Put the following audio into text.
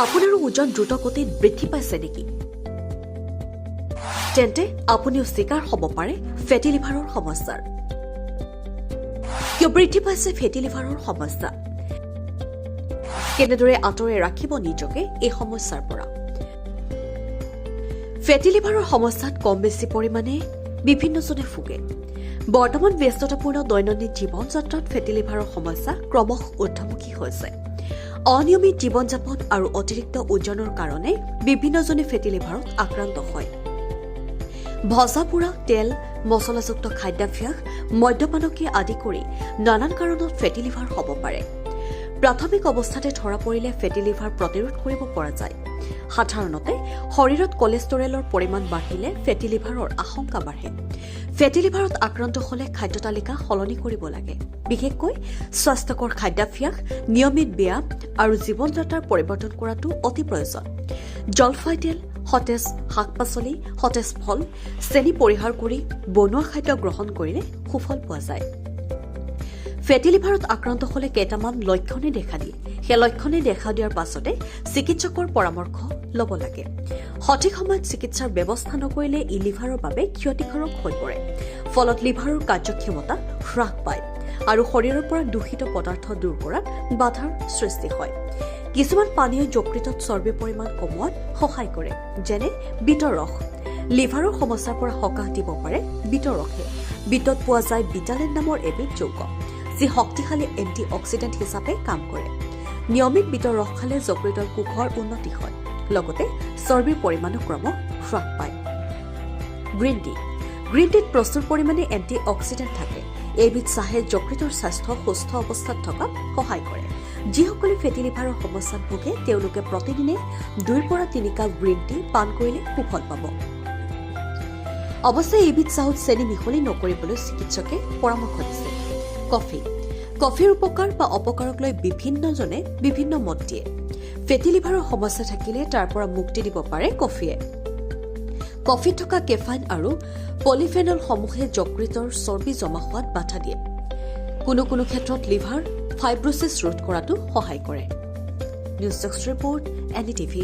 আপোনাৰো ওজন দ্ৰুতগতিত বৃদ্ধি পাইছে নেকি? তেন্তে আপুনিও চিকাৰ হ'ব পাৰে ফেটি লিভাৰৰ সমস্যাৰ। কিয় বৃদ্ধি পাইছে ফেটি লিভাৰৰ সমস্যা? কেনেদৰে আঁতৰাই ৰাখিব নিজকে এই সমস্যাৰ পৰা? ফেটি লিভাৰৰ সমস্যাত কম বেছি পৰিমাণে বিভিন্নজনে ভোগে। বৰ্তমান ব্যস্ততাপূৰ্ণ দৈনন্দিন জীৱন যাত্ৰাত ফেটি লিভাৰৰ সমস্যা ক্ৰমশ ঊৰ্ধ্বমুখী হৈছে। অনিয়মিত জীৱন যাপন আৰু অতিৰিক্ত ওজনৰ কাৰণে বিভিন্নজনে ফেটি লিভাৰত আক্ৰান্ত হয়। ভজা পোৰা তেল, মছলাযুক্ত খাদ্যাভ্যাস, মদ্যপানকে আদি কৰি নানান কাৰণত ফেটি লিভাৰ হ'ব পাৰে। প্ৰাথমিক অৱস্থাতে ধৰা পৰিলে ফেটি লিভাৰ প্ৰতিৰোধ কৰিব পৰা যায়। সাধাৰণতে শৰীৰত কলেষ্টৰেলৰ পৰিমাণ বাঢ়িলে ফেটি লিভাৰৰ আশংকা বাঢ়ে। ফেটি লিভাৰত আক্ৰান্ত হলে খাদ্য তালিকা সলনি কৰিব লাগে। বিশেষকৈ স্বাস্থ্যকৰ খাদ্যাভ্যাস, নিয়মিত ব্যায়াম আৰু জীৱন যাত্ৰাৰ পৰিৱৰ্তন কৰাটো অতি প্ৰয়োজন। জলফাই তেল, সতেজ শাক-পাচলি, সতেজ ফল, চেনি পৰিহাৰ কৰি বনোৱা খাদ্য গ্ৰহণ কৰিলে সুফল পোৱা যায়। ফেটি লিভাৰত আক্ৰান্ত হলে কেইটামান লক্ষণে দেখা দিয়ে। সেই লক্ষণে দেখা দিয়াৰ পাছতে চিকিৎসকৰ পৰামৰ্শ ল'ব লাগে। সঠিক সময়ত চিকিৎসাৰ ব্যৱস্থা নকৰিলে ই লিভাৰৰ বাবে ক্ষতিকাৰক হৈ পৰে। ফলত লিভাৰৰ কাৰ্যক্ষমতা হ্ৰাস পায় আৰু শৰীৰৰ পৰা দূষিত পদাৰ্থ দূৰ কৰাত বাধাৰ সৃষ্টি হয়। কিছুমান পানীয় যকৃতত চৰ্বিৰ পৰিমাণ কমোৱাত সহায় কৰে, যেনে বিটৰ ৰস। লিভাৰৰ সমস্যাৰ পৰা সকাহ দিব পাৰে বিটৰ ৰসে। বিটত পোৱা যায় বিটালিন নামৰ এবিধ যৌগ, যি শক্তিশালী এণ্টি অক্সিডেণ্ট হিচাপে কাম কৰে। নিয়মিত বিটৰ ৰস খালে যকৃতৰ কোষৰ উন্নতি হয়, লগতে চৰ্বিৰ পৰিমাণো ক্ৰমশ হ্ৰাস পায়। Green tea. গ্ৰীণ টিত প্ৰচুৰ পৰিমাণে এণ্টি অক্সিডেণ্ট থাকে। এইবিধ চাহে যকৃতৰ স্বাস্থ্য সুস্থ অৱস্থাত থকাত সহায় কৰে। যিসকলে ফেটি লিভাৰৰ সমস্যাত ভোগে তেওঁলোকে প্ৰতিদিনে 2 পৰা 3 কাপ গ্ৰীণ টি পান কৰিলে সুফল পাব। অৱশ্যে এইবিধ চাহত চেনি মিহলি নকৰিবলৈ চিকিৎসকে পৰামৰ্শ দিছে। কফি। কফিৰ উপকাৰ বা অপকাৰক লৈ বিভিন্নজনে বিভিন্ন মত দিয়ে। ফেটি লিভাৰৰ সমস্যা থাকিলে তাৰ পৰা মুক্তি দিব পাৰে কফিয়ে। কফিত থকা কেফাইন আৰু পলিফেনলসমূহে যকৃতৰ চৰ্বি জমা হোৱাত বাধা দিয়ে। কোনো কোনো ক্ষেত্ৰত লিভাৰ ফাইব্ৰোচিছ ৰোধ কৰাটো সহায় কৰে। News desk report, NDTV।